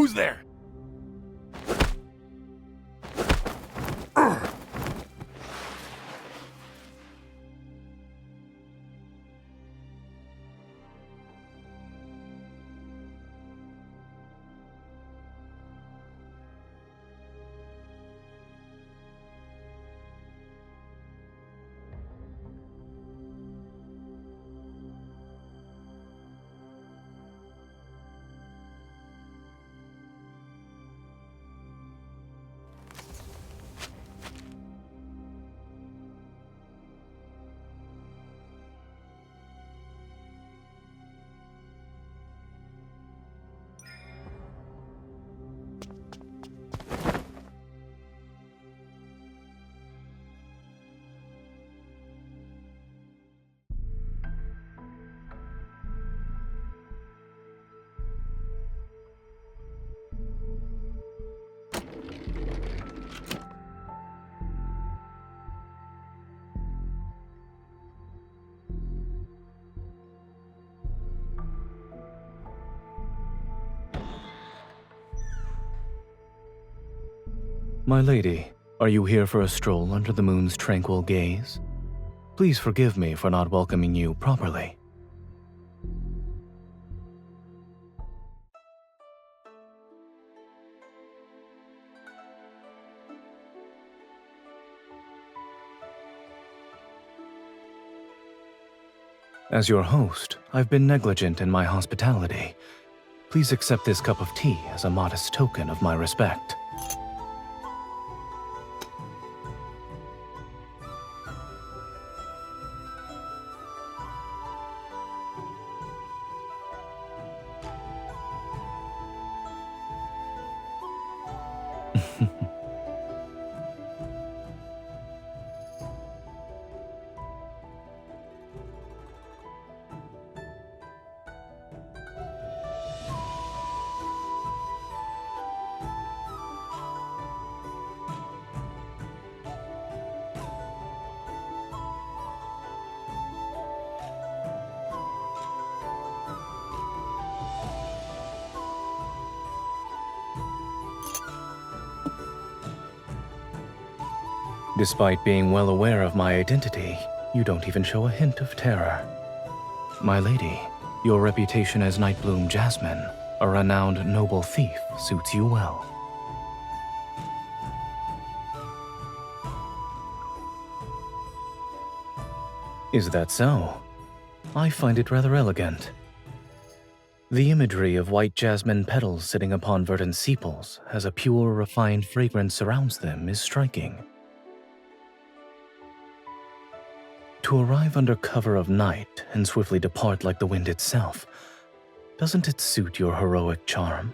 Who's there? My lady, are you here for a stroll under the moon's tranquil gaze? Please forgive me for not welcoming you properly. As your host, I've been negligent in my hospitality. Please accept this cup of tea as a modest token of my respect. Despite being well aware of my identity, you don't even show a hint of terror. My lady, your reputation as Nightbloom Jasmine, a renowned noble thief, suits you well. Is that so? I find it rather elegant. The imagery of white jasmine petals sitting upon verdant sepals as a pure, refined fragrance surrounds them is striking. To arrive under cover of night and swiftly depart like the wind itself, doesn't it suit your heroic charm?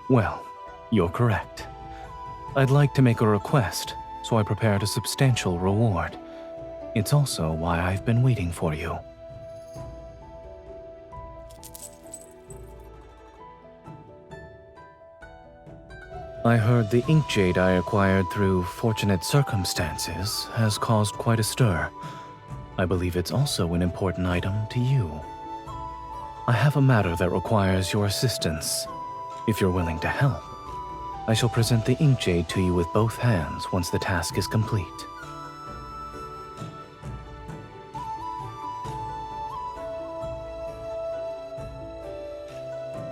Well, you're correct. I'd like to make a request, so I prepared a substantial reward. It's also why I've been waiting for you. I heard the ink jade I acquired through fortunate circumstances has caused quite a stir. I believe it's also an important item to you. I have a matter that requires your assistance. If you're willing to help, I shall present the ink jade to you with both hands once the task is complete.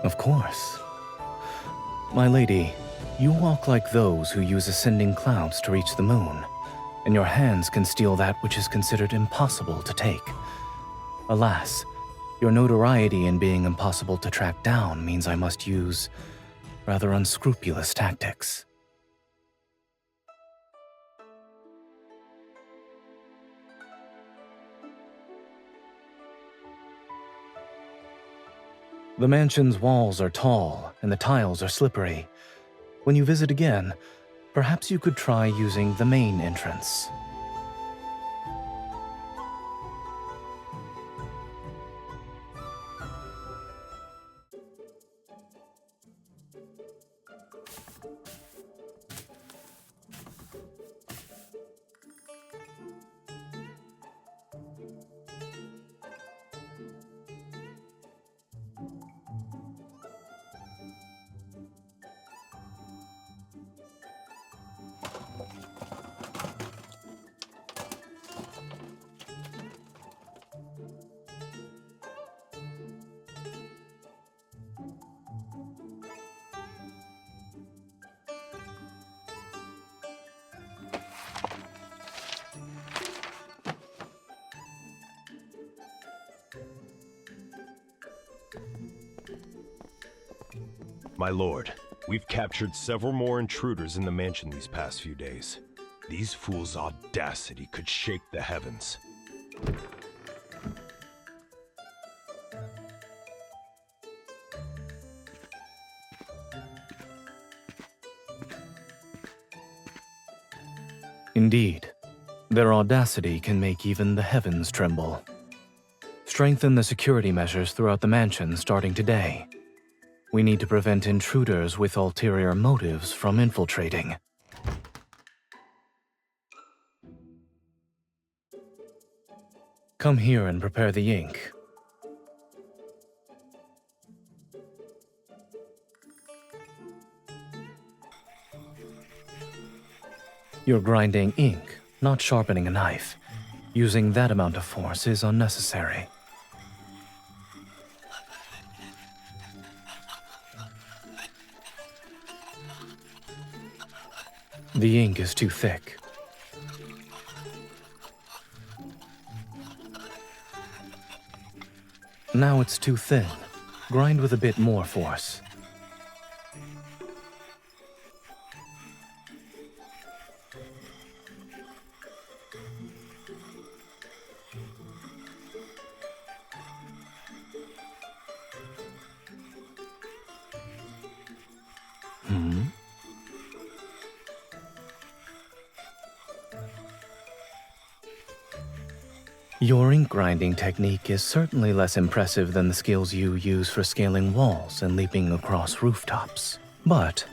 Of course. My lady, you walk like those who use ascending clouds to reach the moon, and your hands can steal that which is considered impossible to take. Alas, your notoriety in being impossible to track down means I must use rather unscrupulous tactics. The mansion's walls are tall and the tiles are slippery. When you visit again, perhaps you could try using the main entrance. My lord, we've captured several more intruders in the mansion these past few days. These fools' audacity could shake the heavens. Indeed, their audacity can make even the heavens tremble. Strengthen the security measures throughout the mansion starting today. We need to prevent intruders with ulterior motives from infiltrating. Come here and prepare the ink. You're grinding ink, not sharpening a knife. Using that amount of force is unnecessary. The ink is too thick. Now it's too thin. Grind with a bit more force. Your ink grinding technique is certainly less impressive than the skills you use for scaling walls and leaping across rooftops. But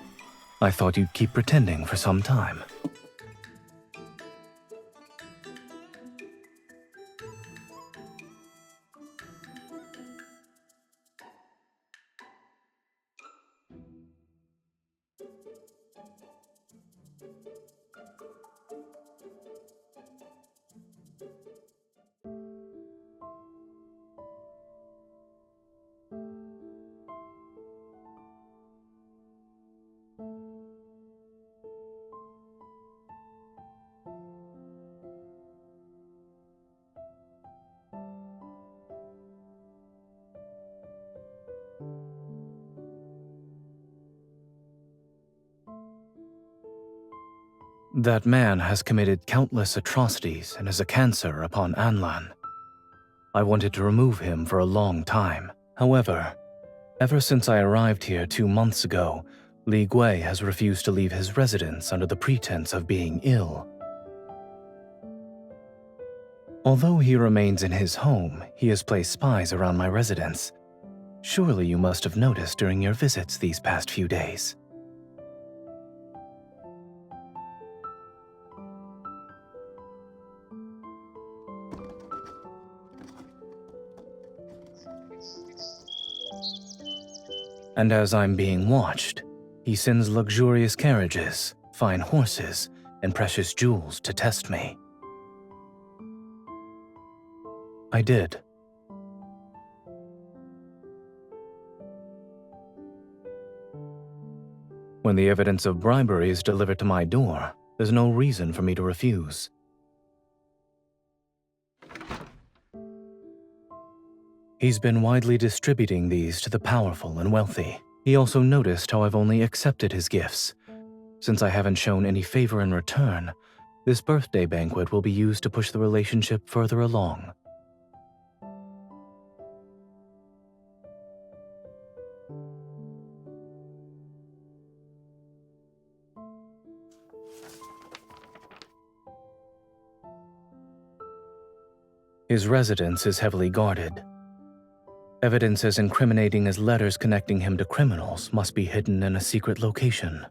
I thought you'd keep pretending for some time. That man has committed countless atrocities and is a cancer upon Anlan. I wanted to remove him for a long time. However, ever since I arrived here 2 months ago, Li Gui has refused to leave his residence under the pretense of being ill. Although he remains in his home, he has placed spies around my residence. Surely you must have noticed during your visits these past few days. And as I'm being watched, he sends luxurious carriages, fine horses, and precious jewels to test me. I did. When the evidence of bribery is delivered to my door, there's no reason for me to refuse. He's been widely distributing these to the powerful and wealthy. He also noticed how I've only accepted his gifts. Since I haven't shown any favor in return, this birthday banquet will be used to push the relationship further along. His residence is heavily guarded. Evidence as incriminating as letters connecting him to criminals must be hidden in a secret location.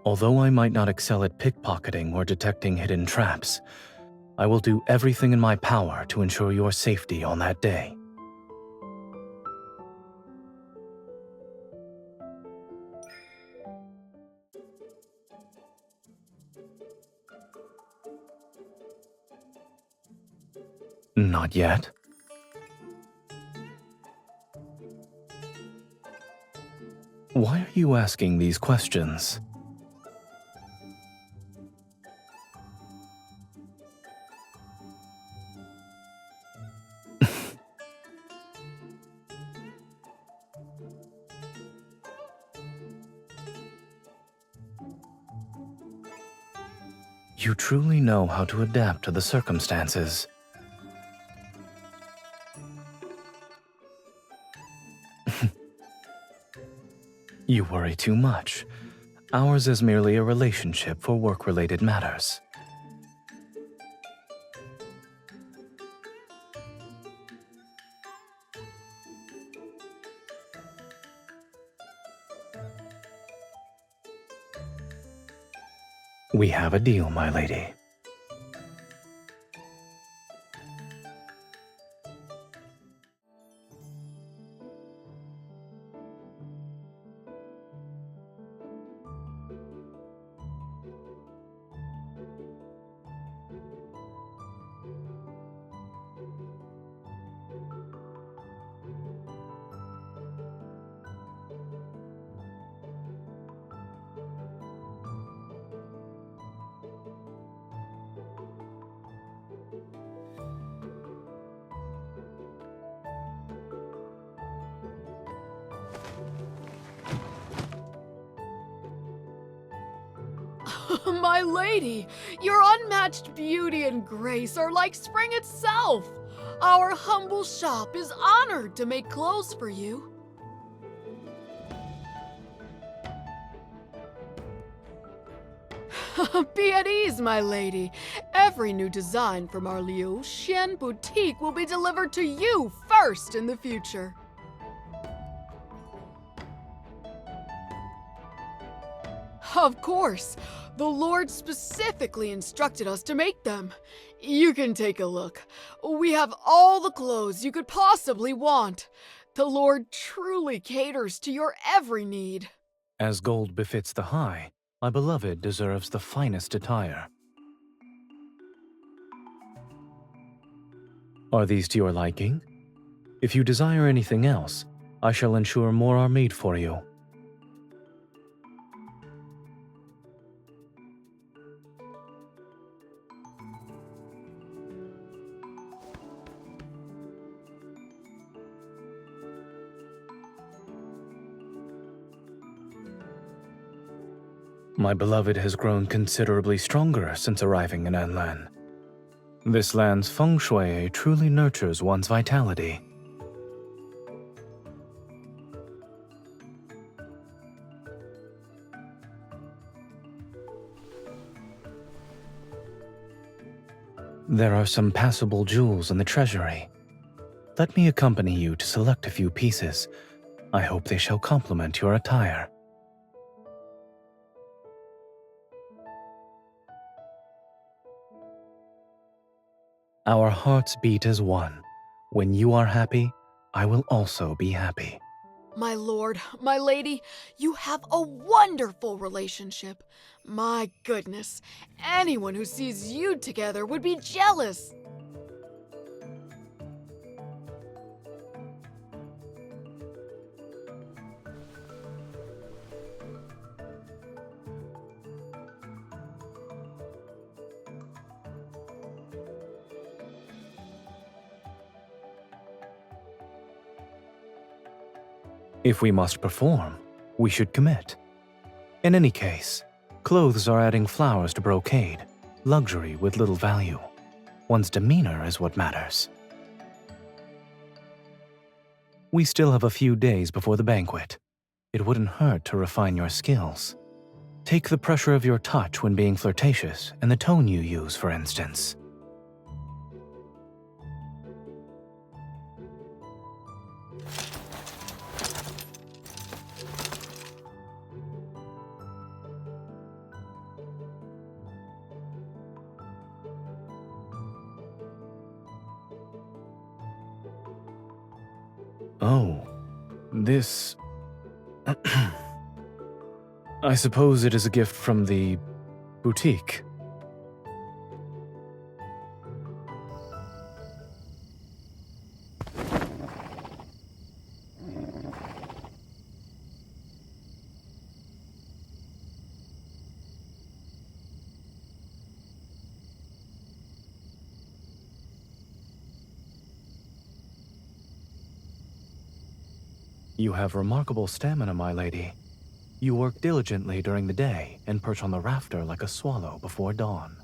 Although I might not excel at pickpocketing or detecting hidden traps, I will do everything in my power to ensure your safety on that day. Not yet. Why are you asking these questions? You truly know how to adapt to the circumstances. You worry too much. Ours is merely a relationship for work-related matters. We have a deal, my lady. My lady, your unmatched beauty and grace are like spring itself. Our humble shop is honored to make clothes for you. Be at ease, my lady. Every new design from our Liu Xian boutique will be delivered to you first in the future. Of course. The Lord specifically instructed us to make them. You can take a look. We have all the clothes you could possibly want. The Lord truly caters to your every need. As gold befits the high, my beloved deserves the finest attire. Are these to your liking? If you desire anything else, I shall ensure more are made for you. My beloved has grown considerably stronger since arriving in Anlan. This land's feng shui truly nurtures one's vitality. There are some passable jewels in the treasury. Let me accompany you to select a few pieces. I hope they shall complement your attire. Our hearts beat as one. When you are happy, I will also be happy. My lord, my lady, you have a wonderful relationship. My goodness, anyone who sees you together would be jealous. If we must perform, we should commit. In any case, clothes are adding flowers to brocade, luxury with little value. One's demeanor is what matters. We still have a few days before the banquet. It wouldn't hurt to refine your skills. Take the pressure of your touch when being flirtatious and the tone you use, for instance. Oh, this... I suppose it is a gift from the boutique. You have remarkable stamina, my lady. You work diligently during the day and perch on the rafter like a swallow before dawn.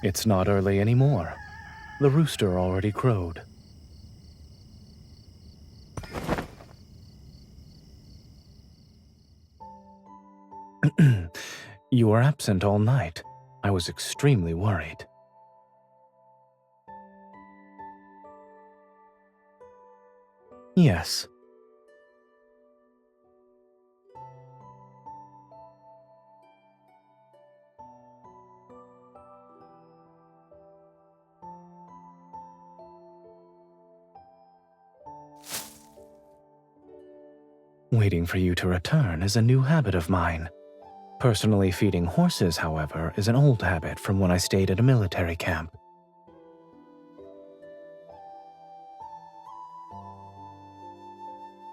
It's not early anymore. The rooster already crowed. You were absent all night. I was extremely worried. Yes. Waiting for you to return is a new habit of mine. Personally feeding horses, however, is an old habit from when I stayed at a military camp.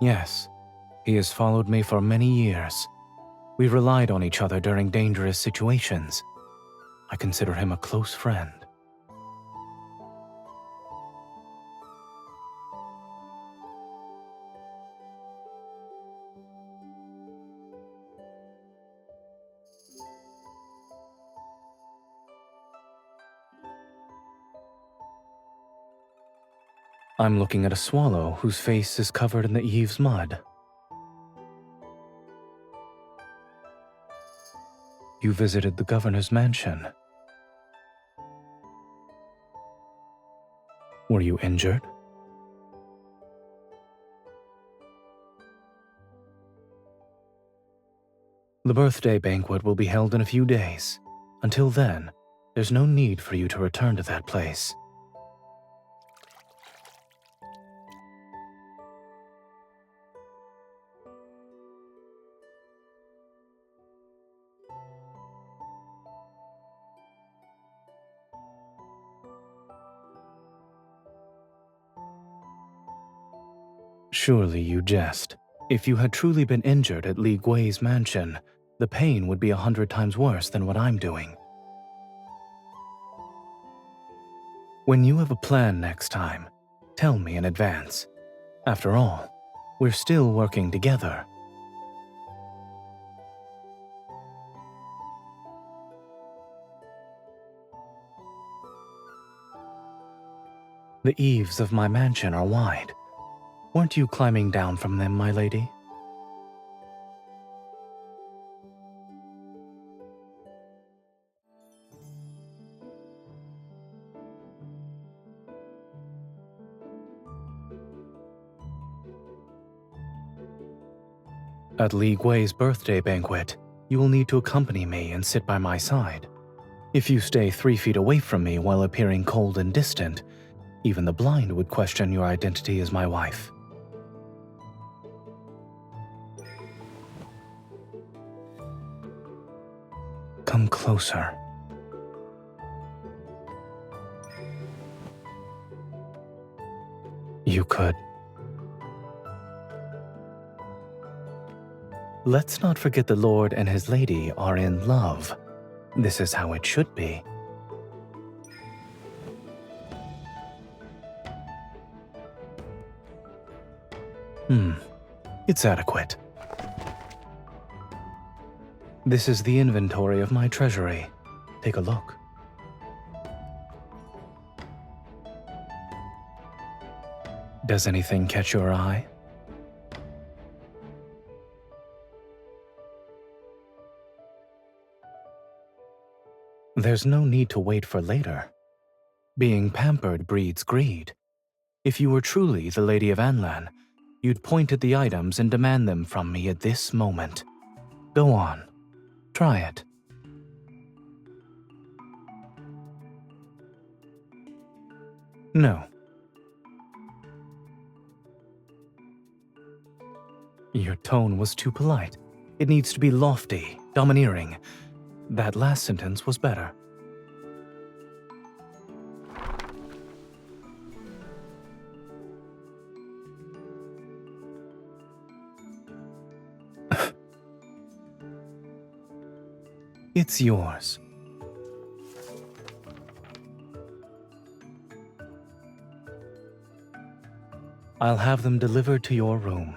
Yes, he has followed me for many years. We relied on each other during dangerous situations. I consider him a close friend. I'm looking at a swallow whose face is covered in the eaves mud. You visited the governor's mansion. Were you injured? The birthday banquet will be held in a few days. Until then, there's no need for you to return to that place. Surely you jest. If you had truly been injured at Li Gui's mansion, the pain would be 100 times worse than what I'm doing. When you have a plan next time, tell me in advance. After all, we're still working together. The eaves of my mansion are wide. Weren't you climbing down from them, my lady? At Li Gui's birthday banquet, you will need to accompany me and sit by my side. If you stay 3 feet away from me while appearing cold and distant, even the blind would question your identity as my wife. Come closer. You could. Let's not forget the Lord and his lady are in love. This is how it should be. It's adequate. This is the inventory of my treasury. Take a look. Does anything catch your eye? There's no need to wait for later. Being pampered breeds greed. If you were truly the Lady of Anlan, you'd point at the items and demand them from me at this moment. Go on. Try it. No. Your tone was too polite. It needs to be lofty, domineering. That last sentence was better. It's yours. I'll have them delivered to your room.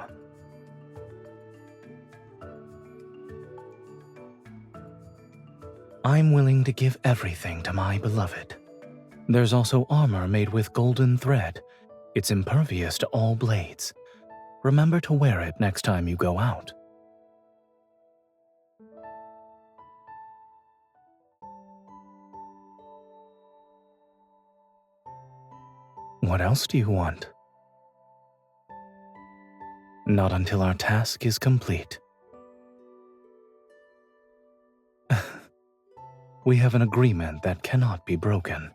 I'm willing to give everything to my beloved. There's also armor made with golden thread. It's impervious to all blades. Remember to wear it next time you go out. What else do you want? Not until our task is complete. We have an agreement that cannot be broken.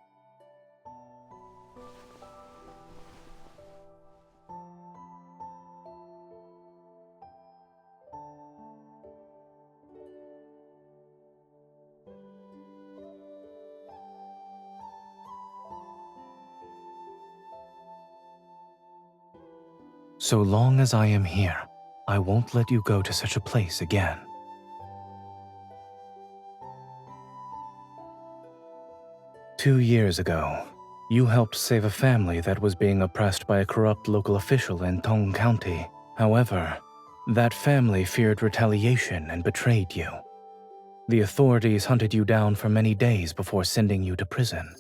So long as I am here, I won't let you go to such a place again. Two years ago, you helped save a family that was being oppressed by a corrupt local official in Tong County. However, that family feared retaliation and betrayed you. The authorities hunted you down for many days before sending you to prison.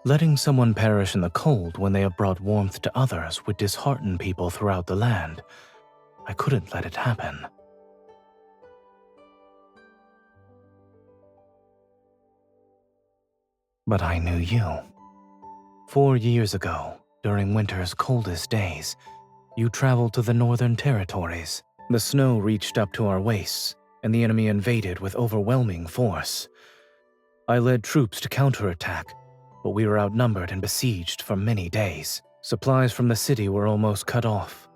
Letting someone perish in the cold when they have brought warmth to others would dishearten people throughout the land. I couldn't let it happen. But I knew you. 4 years ago, during winter's coldest days, you traveled to the northern territories. The snow reached up to our waists, and the enemy invaded with overwhelming force. I led troops to counterattack, but we were outnumbered and besieged for many days. Supplies from the city were almost cut off.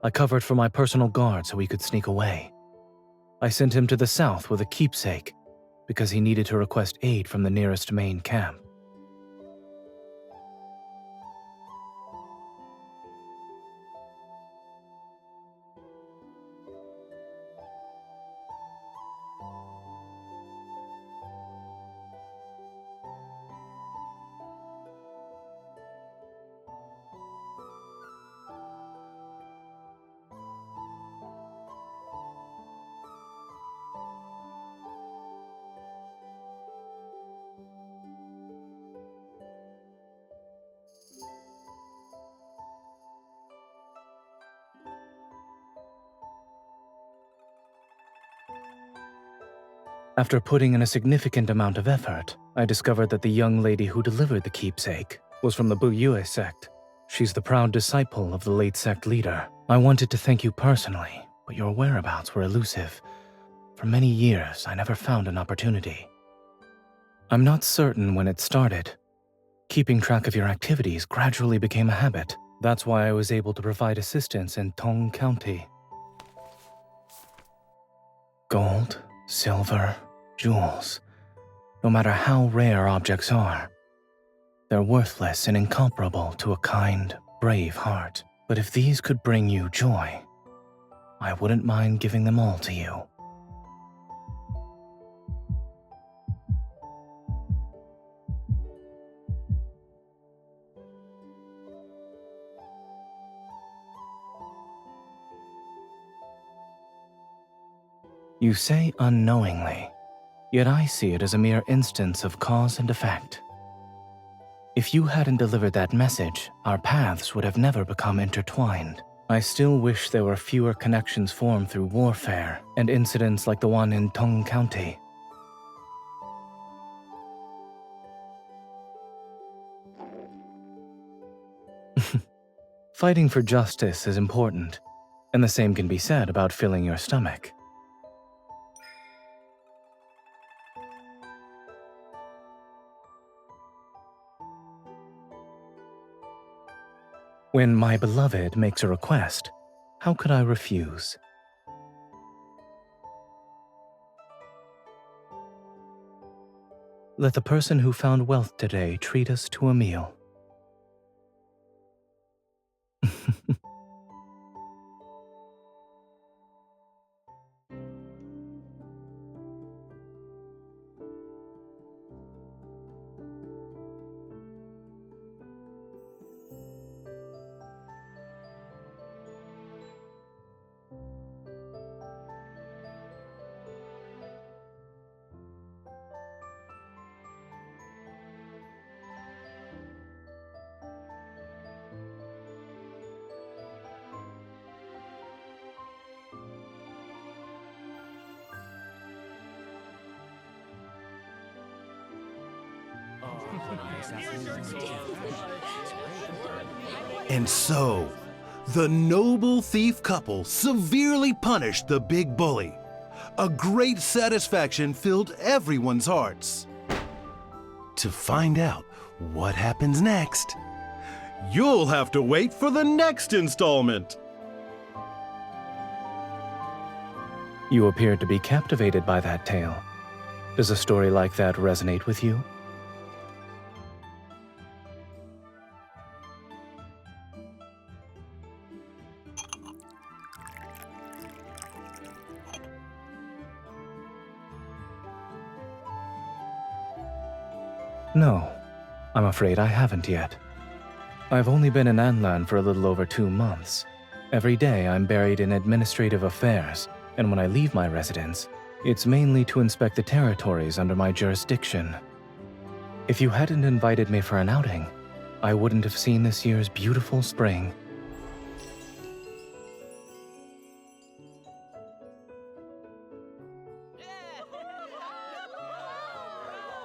I covered for my personal guard so he could sneak away. I sent him to the south with a keepsake, because he needed to request aid from the nearest main camp. After putting in a significant amount of effort, I discovered that the young lady who delivered the keepsake was from the Buyue sect. She's the proud disciple of the late sect leader. I wanted to thank you personally, but your whereabouts were elusive. For many years, I never found an opportunity. I'm not certain when it started. Keeping track of your activities gradually became a habit. That's why I was able to provide assistance in Tong County. Gold, silver, jewels. No matter how rare objects are, they're worthless and incomparable to a kind, brave heart. But if these could bring you joy, I wouldn't mind giving them all to you. You say unknowingly, yet I see it as a mere instance of cause and effect. If you hadn't delivered that message, our paths would have never become intertwined. I still wish there were fewer connections formed through warfare and incidents like the one in Tong County. Fighting for justice is important, and the same can be said about filling your stomach. When my beloved makes a request, how could I refuse? Let the person who found wealth today treat us to a meal. And so, the noble thief couple severely punished the big bully. A great satisfaction filled everyone's hearts. To find out what happens next, you'll have to wait for the next installment. You appeared to be captivated by that tale. Does a story like that resonate with you? No, I'm afraid I haven't yet. I've only been in Anlan for a little over 2 months. Every day I'm buried in administrative affairs, and when I leave my residence, it's mainly to inspect the territories under my jurisdiction. If you hadn't invited me for an outing, I wouldn't have seen this year's beautiful spring.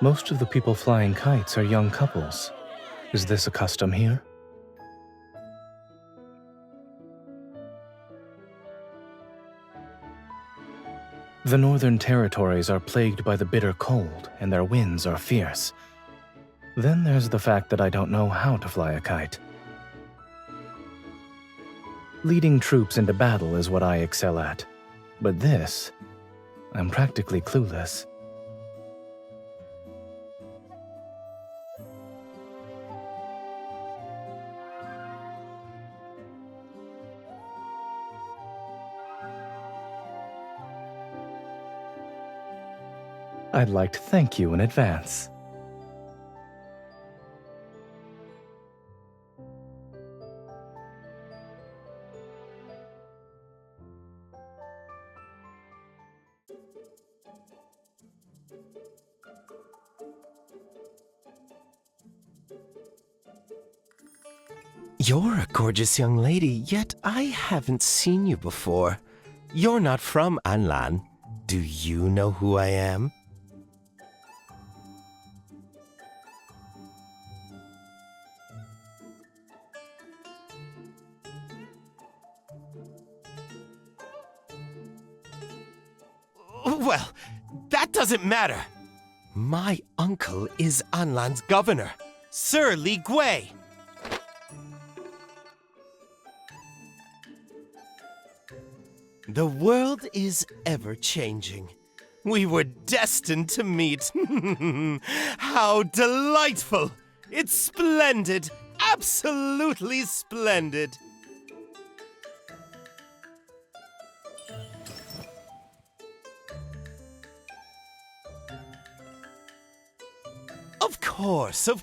Most of the people flying kites are young couples. Is this a custom here? The northern territories are plagued by the bitter cold, and their winds are fierce. Then there's the fact that I don't know how to fly a kite. Leading troops into battle is what I excel at. But this, I'm practically clueless. I'd like to thank you in advance. You're a gorgeous young lady, yet I haven't seen you before. You're not from Anlan. Do you know who I am? Well, that doesn't matter. My uncle is Anlan's governor, Sir Li Gui. The world is ever-changing. We were destined to meet. How delightful! It's splendid! Absolutely splendid! Of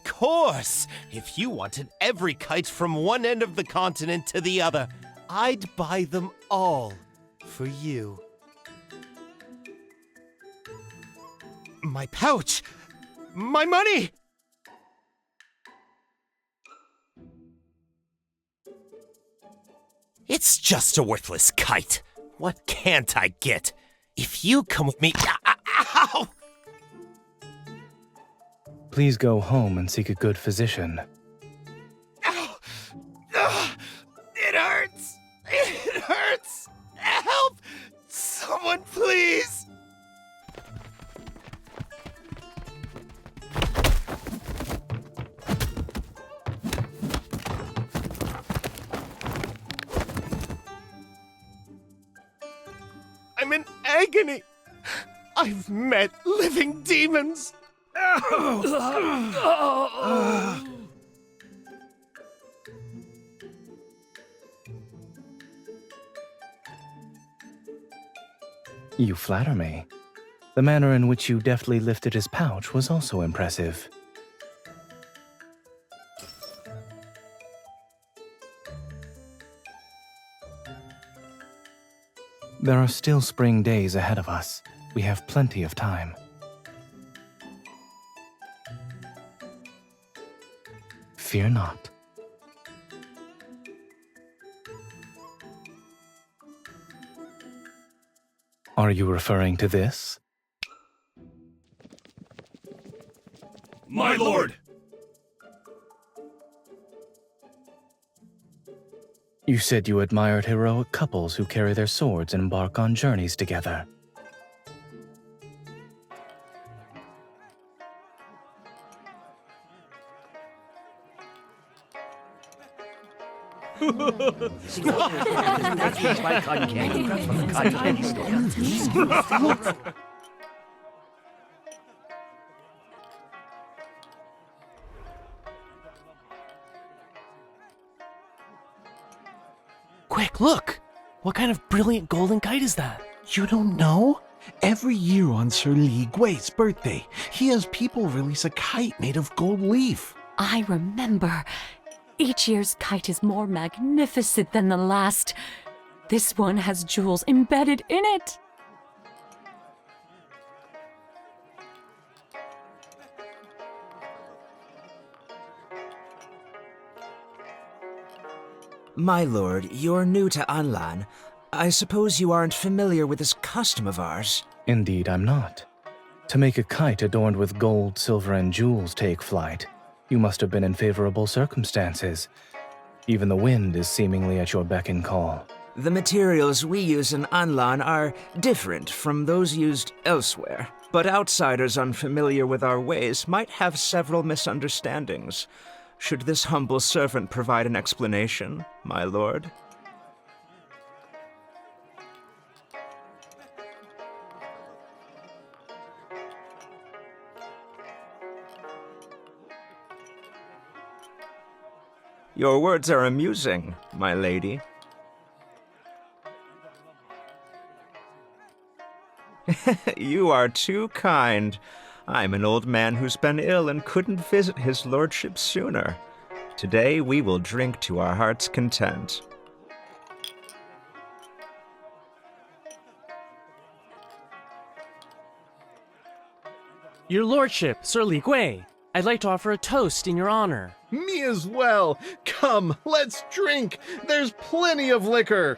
course! If you wanted every kite from one end of the continent to the other, I'd buy them all for you. My pouch! My money! It's just a worthless kite. What can't I get? If you come with me... Ow! Please go home and seek a good physician. Ow! It hurts! It hurts! Help! Someone, please! I'm in agony. I've met living demons. You flatter me. The manner in which you deftly lifted his pouch was also impressive. There are still spring days ahead of us. We have plenty of time. Fear not. Are you referring to this? My lord, You said you admired heroic couples who carry their swords and embark on journeys together. Quick, look! What kind of brilliant golden kite is that? You don't know? Every year on Sir Li Gui's birthday, he has people release a kite made of gold leaf. I remember. Each year's kite is more magnificent than the last. This one has jewels embedded in it. My lord, you're new to Anlan. I suppose you aren't familiar with this custom of ours. Indeed, I'm not. To make a kite adorned with gold, silver, and jewels take flight, you must have been in favorable circumstances. Even the wind is seemingly at your beck and call. The materials we use in Anlan are different from those used elsewhere, but outsiders unfamiliar with our ways might have several misunderstandings. Should this humble servant provide an explanation, my lord? Your words are amusing, my lady. You are too kind. I'm an old man who's been ill and couldn't visit his lordship sooner. Today we will drink to our heart's content. Your lordship, Sir Li Gui, I'd like to offer a toast in your honor. Me as well. Come, let's drink. There's plenty of liquor.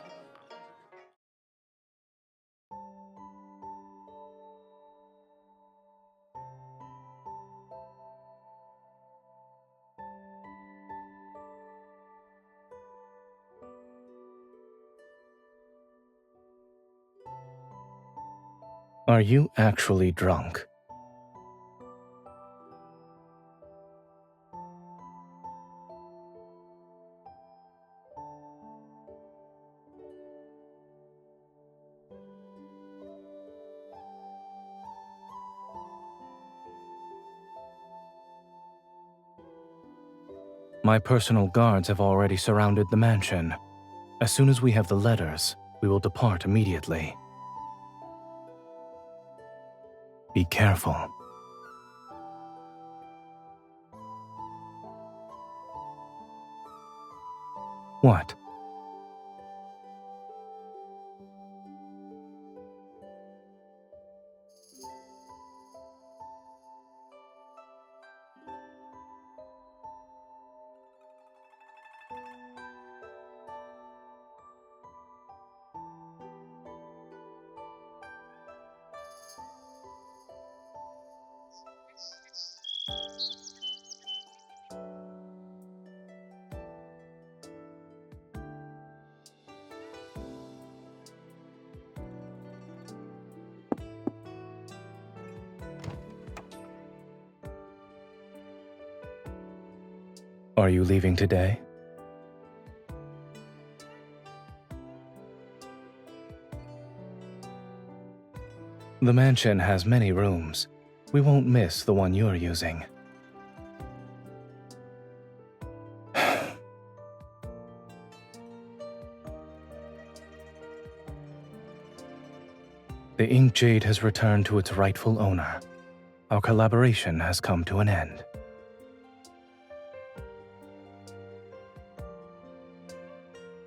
Are you actually drunk? My personal guards have already surrounded the mansion. As soon as we have the letters, we will depart immediately. Be careful. What? Are you leaving today? The mansion has many rooms. We won't miss the one you're using. The ink jade has returned to its rightful owner. Our collaboration has come to an end.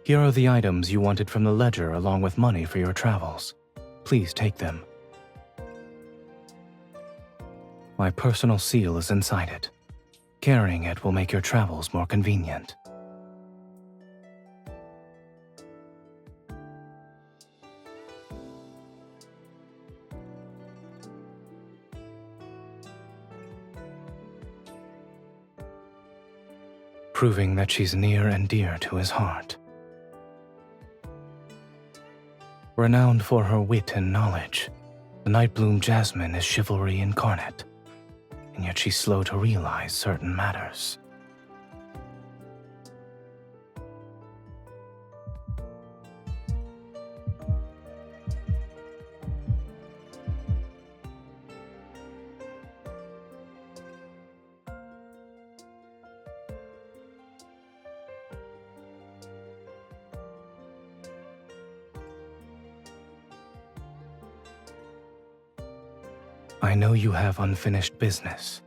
Here are the items you wanted from the ledger along with money for your travels. Please take them. My personal seal is inside it. Carrying it will make your travels more convenient. Proving that she's near and dear to his heart. Renowned for her wit and knowledge, the Nightbloom Jasmine is chivalry incarnate, and yet she's slow to realize certain matters. I know you have unfinished business.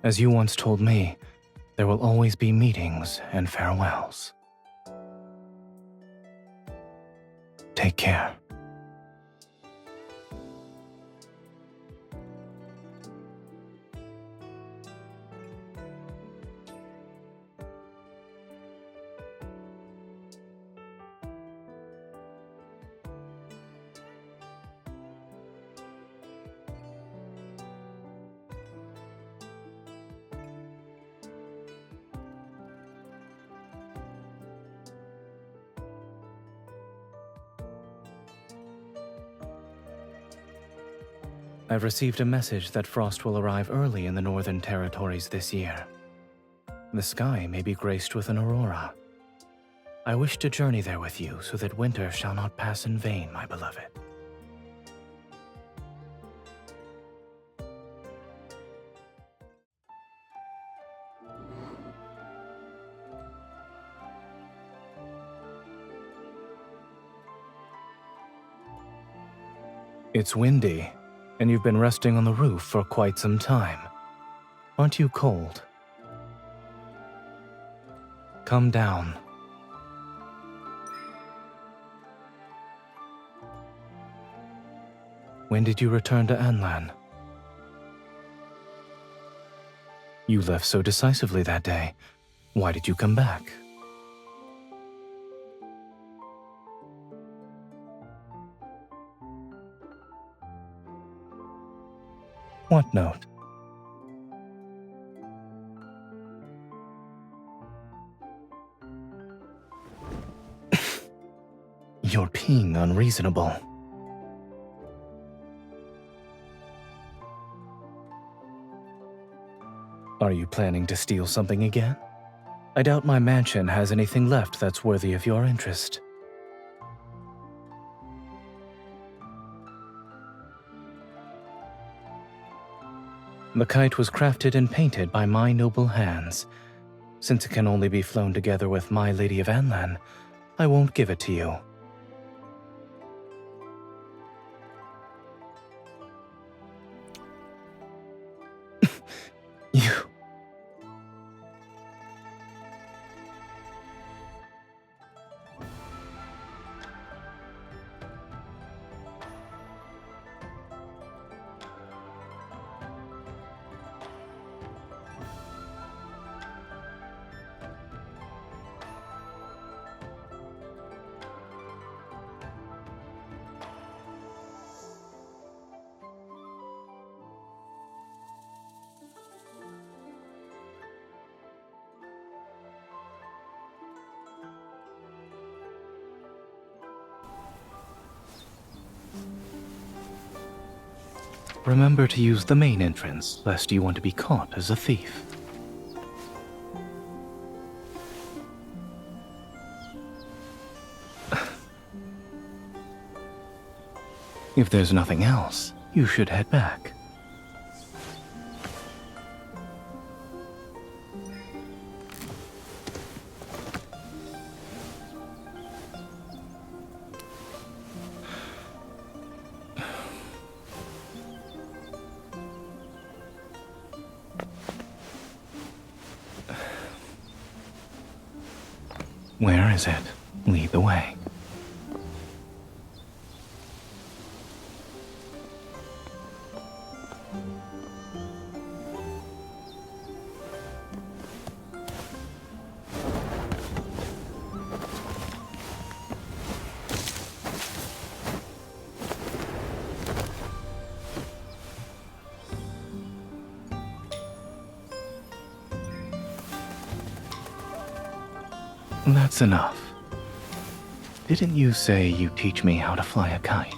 As you once told me, there will always be meetings and farewells. Take care. I've received a message that frost will arrive early in the northern territories this year. The sky may be graced with an aurora. I wish to journey there with you so that winter shall not pass in vain, my beloved. It's windy, and you've been resting on the roof for quite some time. Aren't you cold? Come down. When did you return to Anlan? You left so decisively that day. Why did you come back? What note? You're being unreasonable. Are you planning to steal something again? I doubt my mansion has anything left that's worthy of your interest. The kite was crafted and painted by my noble hands. Since it can only be flown together with my Lady of Anlan, I won't give it to you. You... Remember to use the main entrance, lest you want to be caught as a thief. If there's nothing else, you should head back. Where is it? Lead the way. That's enough. Didn't you say you teach me how to fly a kite?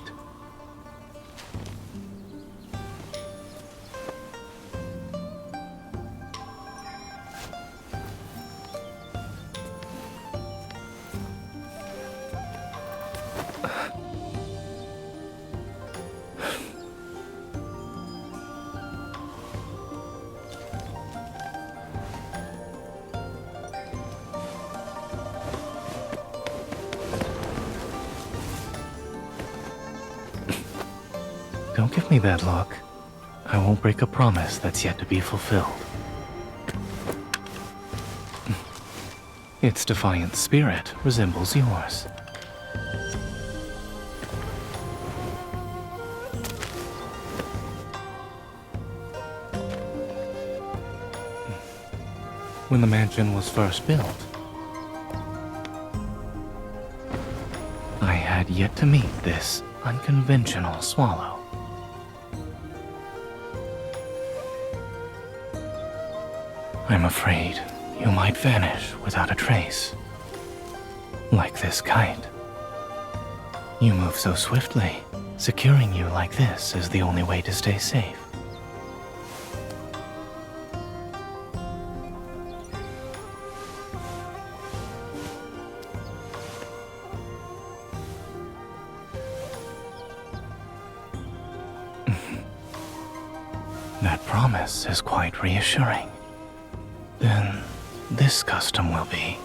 Don't give me that look. I won't break a promise that's yet to be fulfilled. Its defiant spirit resembles yours. When the mansion was first built, I had yet to meet this unconventional swallow. I'm afraid you might vanish without a trace. Like this kite. You move so swiftly. Securing you like this is the only way to stay safe. That promise is quite reassuring. Then this custom will be.